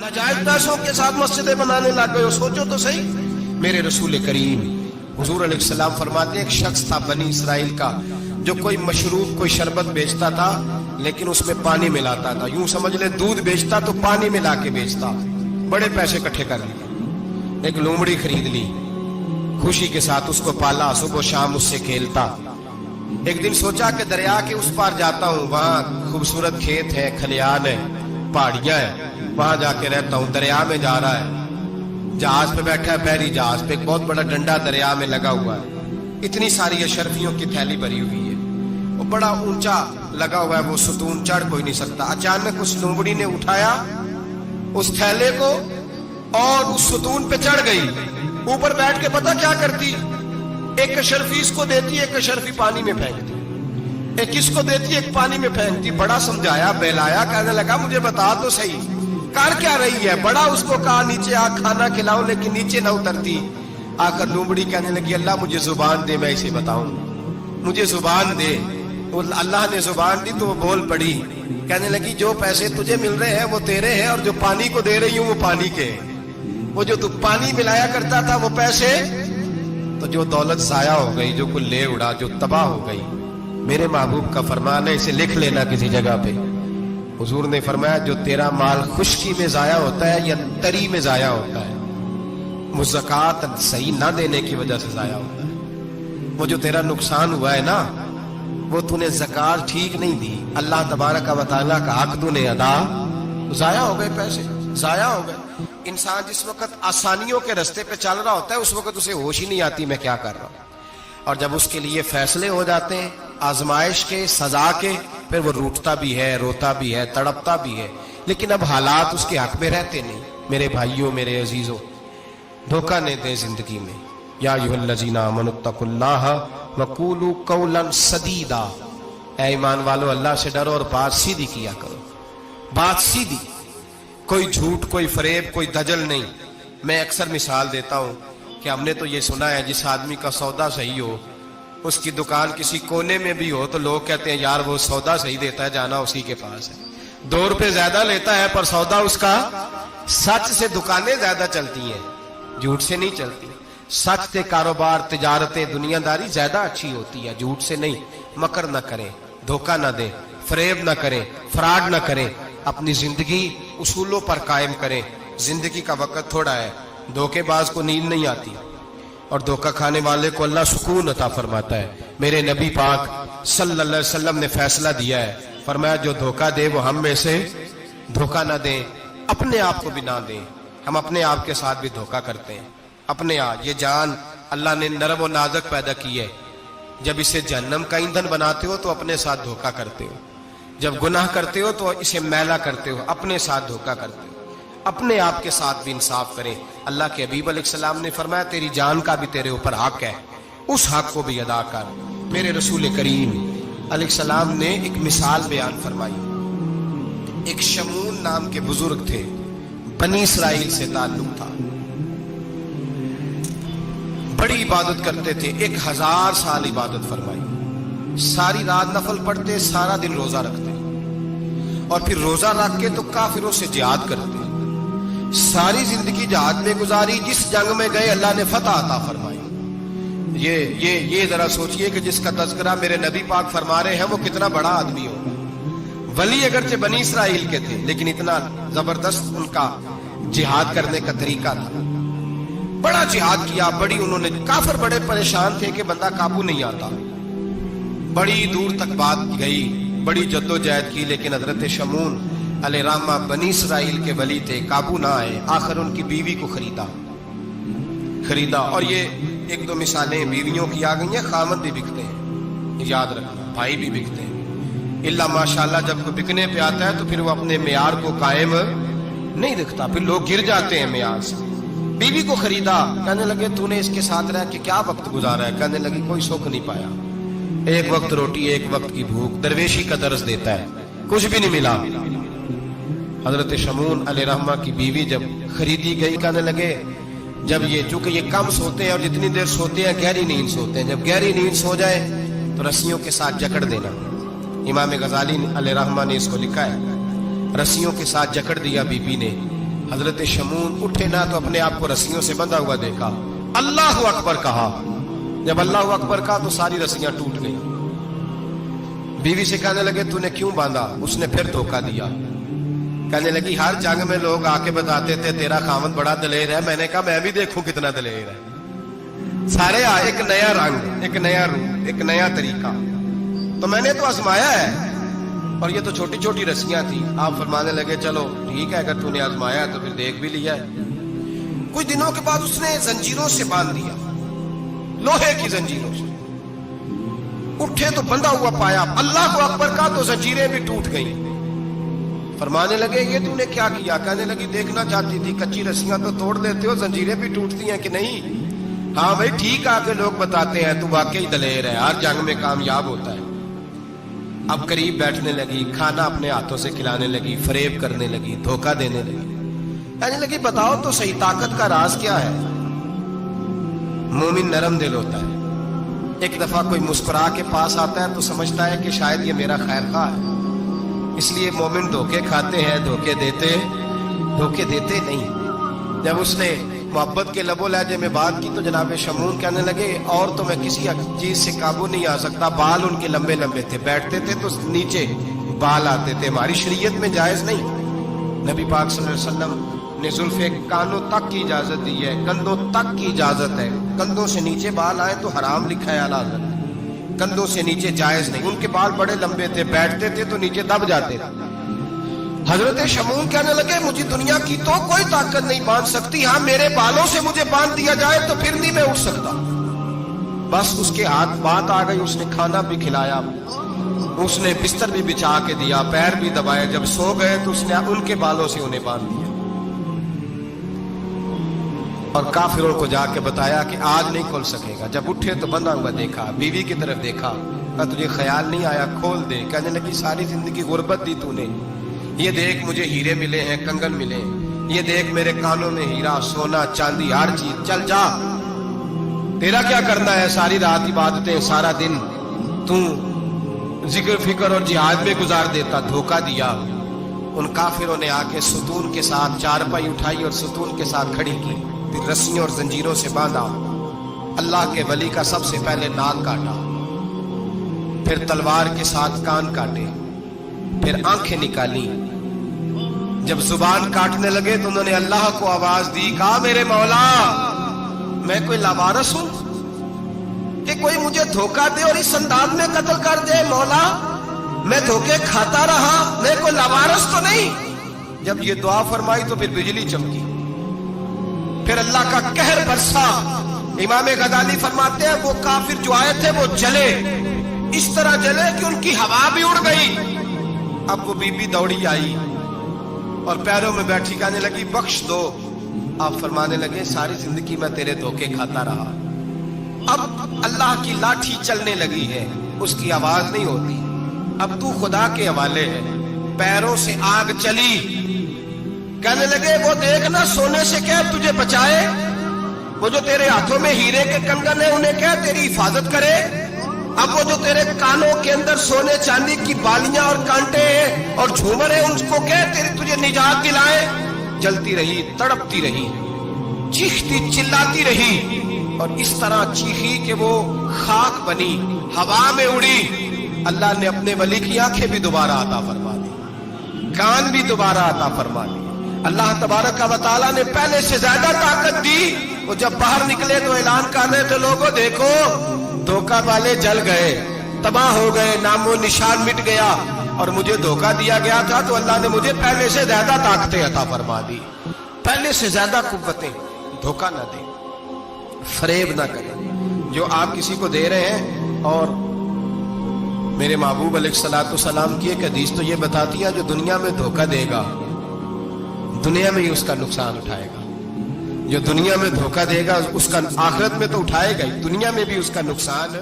नाजायज पैसों के साथ मस्जिदें बनाने लग गए हो, सोचो तो सही। मेरे रसूल करीम हुजूर अलैहिस्सलाम फरमाते हैं, एक शख्स था बनी इसराइल का जो कोई मशरूब, कोई शरबत बेचता था, लेकिन उसमें पानी मिलाता था। यूं समझ ले दूध बेचता तो पानी मिला के बेचता। बड़े पैसे इकट्ठे कर लिए, एक लोमड़ी खरीद ली, खुशी के साथ उसको पाला, सुबह शाम उससे खेलता। एक दिन सोचा कि दरिया के उस पार जाता हूँ, वहां खूबसूरत खेत है, खलियान है, पहाड़ियां है, वहां जाके रहता हूँ। दरिया में जा रहा है, जहाज पे बैठा है, बहरी जहाज पे, एक बहुत बड़ा डंडा दरिया में लगा हुआ है, इतनी सारी अशरफियों की थैली भरी हुई है, वो बड़ा ऊंचा लगा हुआ है, वो सुतून चढ़ कोई नहीं सकता। अचानक उस लोमड़ी ने उठाया उस थैले को और उस सुतून पे चढ़ गई। ऊपर बैठ के पता क्या करती, एक अशरफी इसको देती, एक अशरफी पानी में फेंकती, एक इसको देती, एक पानी में फेंकती। बड़ा समझाया, बहलाया, कहने लगा मुझे बता तो सही कर क्या रही है। बड़ा उसको कहा नीचे आ, खाना खिलाओ, लेकिन नीचे ना उतरती। आकर लोमड़ी कहने लगी, अल्लाह मुझे जुबान दे, मैं इसे बताऊं, मुझे जुबान दे। अल्लाह ने जुबान दी तो वो बोल पड़ी, कहने लगी जो पैसे तुझे मिल रहे हैं वो तेरे हैं, और जो पानी को दे रही हूं वो पानी के। वो जो तू पानी मिलाया करता था वो पैसे, तो जो दौलत जाया हो गई, जो कुल ले उड़ा, जो तबाह हो गई। मेरे महबूब का फरमान है, इसे लिख लेना किसी जगह पे। हुजूर ने फरमाया, जो तेरा माल खुश्की में जाया होता है या तरी में जाया होता है, वो ज़कात सही ना देने की वजह से जाया होता है। वो जो तेरा नुकसान हुआ है ना, वो तूने ज़कात ठीक नहीं दी, अल्लाह तबारक व तआला का हक तूने अदा, जाया हो गए पैसे, जाया हो गए। इंसान जिस वक्त आसानियों के रास्ते पे चल रहा होता है, उस वक्त उसे होश ही नहीं आती मैं क्या कर रहा हूं। और जब उसके लिए फैसले हो जाते हैं आजमाइश के, सजा के, फिर वो रूठता भी है, रोता भी है, तड़पता भी है, लेकिन अब हालात उसके हक में रहते नहीं। मेरे भाइयों, मेरे अजीजों, धोखा नहीं दें जिंदगी में। या अय्युहल्लज़ीना आमनुत्तकुल्लाह वक़ूलू क़ौलन सदीदा, ऐ ईमान वालो अल्लाह से डरो और बात सीधी किया करो, बात सीधी, कोई झूठ, कोई फरेब, कोई दजल नहीं। मैं अक्सर मिसाल देता हूं कि हमने तो ये सुना है, जिस आदमी का सौदा सही हो, उसकी दुकान किसी कोने में भी हो, तो लोग कहते हैं यार वो सौदा सही देता है, जाना उसी के पास है। 2 रुपए ज्यादा लेता है पर सौदा उसका, सच से दुकानें ज्यादा चलती हैं, झूठ से नहीं चलती। सच से कारोबार, तिजारतें, दुनियादारी ज्यादा अच्छी होती है, झूठ से नहीं। मकर न करें, धोखा न दें, फरेब न करें, फ्रॉड न करें, अपनी जिंदगी उसूलों पर कायम करें। जिंदगी का वक्त थोड़ा है, धोखेबाज को नींद नहीं आती और धोखा खाने वाले को अल्लाह सुकून अता फरमाता है। मेरे नबी पाक सल्लल्लाहु अलैहि वसल्लम ने फैसला दिया है, फरमाया जो धोखा दे वो हम में से धोखा ना दें, अपने आप को भी ना दें। हम अपने आप के साथ भी धोखा करते हैं, अपने आप। ये जान अल्लाह ने नरम और नाजुक पैदा की है, जब इसे जहन्नम का ईंधन बनाते हो तो अपने साथ धोखा करते हो, जब गुनाह करते हो तो इसे मैला करते हो, अपने साथ धोखा करते हो। अपने आप के साथ भी इंसाफ करें। अल्लाह के हबीब अलैहिस्सलाम ने फरमाया तेरी जान का भी तेरे ऊपर हक है, उस हक को भी अदा कर। मेरे रसूल करीम अलैहिस्सलाम ने एक मिसाल बयान फरमाई। एक शमून नाम के बुजुर्ग थे, बनी इसराइल से ताल्लुक था, बड़ी इबादत करते थे, 1000 साल इबादत फरमाई, सारी रात नफल पढ़ते, सारा दिन रोजा रखते, और फिर रोजा रख के तो काफिरों से जिहाद करते, सारी जिंदगी जिहाद में गुजारी। जिस जंग में गए अल्लाह ने फतह अता फरमाई। ये जरा सोचिए कि जिसका तज़किरा मेरे नबी पाक फरमा रहे हैं वो कितना बड़ा आदमी होगा। वली अगरचे बनी इसराइल के थे, लेकिन इतना जबरदस्त उनका जिहाद करने का तरीका था, बड़ा जिहाद किया, बड़ी उन्होंने, काफिर बड़े परेशान थे कि बंदा काबू नहीं आता, बड़ी दूर तक बात गई, बड़ी जद्दोजहद की, लेकिन हजरत शमून अलैहिर्रहमा बनी इसराइल के वली थे, काबू ना आए। आखिर उनकी बीवी को खरीदा। और ये 1-2 मिसालें बीवियों की आ गई हैं, खामद भी बिकते हैं, याद रखना, भाई भी बिकते हैं। इल्ला माशाल्लाह जब कोई बिकने पे आता है तो फिर वो अपने मेयार को कायम नहीं रखता, फिर लोग गिर जाते हैं मेयार से। बीवी को खरीदा, कहने लगे तूने इसके साथ रह के क्या वक्त गुजारा है? कहने लगी कोई सुख नहीं पाया, एक वक्त रोटी, एक वक्त की भूख, दरवेशी का दर्ज देता है, कुछ भी नहीं मिला। हजरत शमून अलैहिर्रहमा की बीवी जब खरीदी गई, कहने लगे जब ये, चूंकि ये कम सोते हैं और जितनी देर सोते हैं गहरी नींद सोते हैं, जब गहरी नींद सो जाए तो रस्सियों के साथ जकड़ देना। इमाम गजाली अलैहिर्रहमा ने इसको लिखा है, रस्सियों के साथ जकड़ दिया बीबी ने حضرت شمون اٹھے نہ تو اپنے آپ کو رسیوں سے بندھا ہوا دیکھا، اللہ اکبر کہا، جب اللہ اکبر کہا تو ساری رسیاں ٹوٹ گئی۔ بیوی سے کہنے لگے تو نے کیوں باندھا؟ اس نے پھر دھوکہ دیا، کہنے لگی ہر جنگ میں لوگ آ کے بتاتے تھے تیرا خاوند بڑا دلیر ہے، میں نے کہا میں بھی دیکھوں کتنا دلیر ہے۔ سارے ایک نیا رنگ، ایک نیا روپ، ایک نیا طریقہ، تو میں نے تو آزمایا ہے، اور یہ تو چھوٹی چھوٹی رسیاں تھیں۔ آپ فرمانے لگے چلو ٹھیک ہے، اگر تو نے آزمایا ہے تو پھر دیکھ بھی لیا ہے۔ کچھ دنوں کے بعد اس نے زنجیروں سے باندھ دیا، لوہے کی زنجیروں سے، اٹھے تو بندھا ہوا پایا، اللہ اکبر کا تو زنجیریں بھی ٹوٹ گئیں۔ فرمانے لگے یہ تو نے کیا کیا؟ کہنے لگی دیکھنا چاہتی تھی، کچی رسیاں تو توڑ دیتے ہو، زنجیریں بھی ٹوٹتی ہیں کہ نہیں؟ ہاں بھائی ٹھیک آ کے لوگ بتاتے ہیں تو واقعی دلیر ہے، ہر جنگ میں کامیاب ہوتا ہے۔ اب قریب بیٹھنے لگی، کھانا اپنے ہاتھوں سے کھلانے لگی، فریب کرنے لگی، دھوکہ دینے لگی، کہنے لگی بتاؤ تو صحیح طاقت کا راز کیا ہے؟ مومن نرم دل ہوتا ہے، ایک دفعہ کوئی مسکرا کے پاس آتا ہے تو سمجھتا ہے کہ شاید یہ میرا خیر خواہ ہے، اس لیے مومن دھوکے کھاتے ہیں، دھوکے دیتے نہیں۔ جب اس نے محبت کے لب و لہجے میں بات کی تو جناب شمون کہنے لگے اور تو میں کسی چیز سے قابو نہیں آ سکتا، بال ان کے لمبے لمبے تھے، بیٹھتے تھے تو نیچے بال آتے تھے، ہماری شریعت میں جائز نہیں۔ نبی پاک صلی اللہ علیہ وسلم نے زلفے کانوں تک کی اجازت دی ہے، کندھوں تک کی اجازت ہے، کندھوں سے نیچے بال آئے تو حرام لکھا ہے اعلیٰ حضرت، کندھوں سے نیچے جائز نہیں۔ ان کے بال بڑے لمبے تھے، بیٹھتے تھے تو نیچے دب جاتے تھے۔ حضرت شمون کہنے لگے مجھے دنیا کی تو کوئی طاقت نہیں باندھ سکتی، ہاں میرے بالوں سے مجھے باندھ دیا جائے تو پھر نہیں میں اٹھ سکتا۔ بس اس کے ہاتھ بات آ گئی، اس نے کھانا بھی کھلایا، اس نے بستر بھی بچھا کے دیا، پیر بھی دبائے، جب سو گئے تو اس نے ان کے بالوں سے انہیں باندھ دیا، اور کافروں کو جا کے بتایا کہ آج نہیں کھول سکے گا۔ جب اٹھے تو بندھا ہوا دیکھا، بیوی کی طرف دیکھا، کہا تجھے خیال نہیں آیا کھول دے؟ کہنے لگی ساری زندگی غربت دی تو نے، یہ دیکھ مجھے ہیرے ملے ہیں، کنگن ملے، یہ دیکھ میرے کانوں میں ہیرا، سونا چاندی ہر چیز، چل جا، تیرا کیا کرنا ہے؟ ساری رات عبادتیں، سارا دن تو ذکر فکر اور جہاد میں گزار دیتا۔ دھوکہ دیا۔ ان کافروں نے آ کے ستون کے ساتھ چارپائی اٹھائی اور ستون کے ساتھ کھڑی کی، پھر رسیوں اور زنجیروں سے باندھا۔ اللہ کے ولی کا سب سے پہلے ناک کاٹا، پھر تلوار کے ساتھ کان کاٹے، پھر آنکھیں نکالی۔ جب زبان کاٹنے لگے تو انہوں نے اللہ کو آواز دی، کہا میرے مولا میں کوئی لاوارث ہوں کہ کوئی مجھے دھوکہ دے اور اس انداز میں قتل کر دے؟ مولا میں دھوکے کھاتا رہا، میں کوئی لاوارث تو نہیں؟ جب یہ دعا فرمائی تو پھر بجلی چمکی، پھر اللہ کا قہر برسا۔ امام غزالی فرماتے ہیں وہ کافر جو آئے تھے وہ جلے، اس طرح جلے کہ ان کی ہوا بھی اڑ گئی۔ اب وہ بی بی دوڑی آئی اور پیروں میں بیٹھی، کہنے لگی بخش دو۔ آپ فرمانے لگے ساری زندگی میں تیرے دھوکے کھاتا رہا، اب اللہ کی لاٹھی چلنے لگی ہے، اس کی آواز نہیں ہوتی، اب تو خدا کے حوالے ہے۔ پیروں سے آگ چلی، کہنے لگے وہ دیکھنا سونے سے کہہ تجھے بچائے، وہ جو تیرے ہاتھوں میں ہیرے کے کنگن ہیں انہیں کہہ تیری حفاظت کرے، اب وہ جو تیرے کانوں کے اندر سونے چاندی کی بالیاں اور کانٹے ہیں اور جھومر ہیں ان کو کہہ تجھے نجات دلائے۔ جلتی رہی، تڑپتی رہی، چیختی چلاتی رہی، اور اس طرح چیخی کہ وہ خاک بنی، ہوا میں اڑی۔ اللہ نے اپنے ولی کی آنکھیں بھی دوبارہ عطا فرما دی، کان بھی دوبارہ عطا فرما دی۔ اللہ تبارک و تعالیٰ نے پہلے سے زیادہ طاقت دی۔ وہ جب باہر نکلے تو اعلان کر رہے تھے لوگوں دیکھو دھوکہ والے جل گئے، تباہ ہو گئے، نام و نشان مٹ گیا، اور مجھے دھوکہ دیا گیا تھا تو اللہ نے مجھے پہلے سے زیادہ طاقتیں عطا فرما دی، پہلے سے زیادہ قوتیں۔ دھوکہ نہ دیں، فریب نہ کریں جو آپ کسی کو دے رہے ہیں۔ اور میرے محبوب علیہ الصلوۃ والسلام کی ایک حدیث تو یہ بتاتی ہے جو دنیا میں دھوکہ دے گا دنیا میں ہی اس کا نقصان اٹھائے گا، جو دنیا میں دھوکہ دے گا اس کا آخرت میں تو اٹھائے گا ہی، دنیا میں بھی اس کا نقصان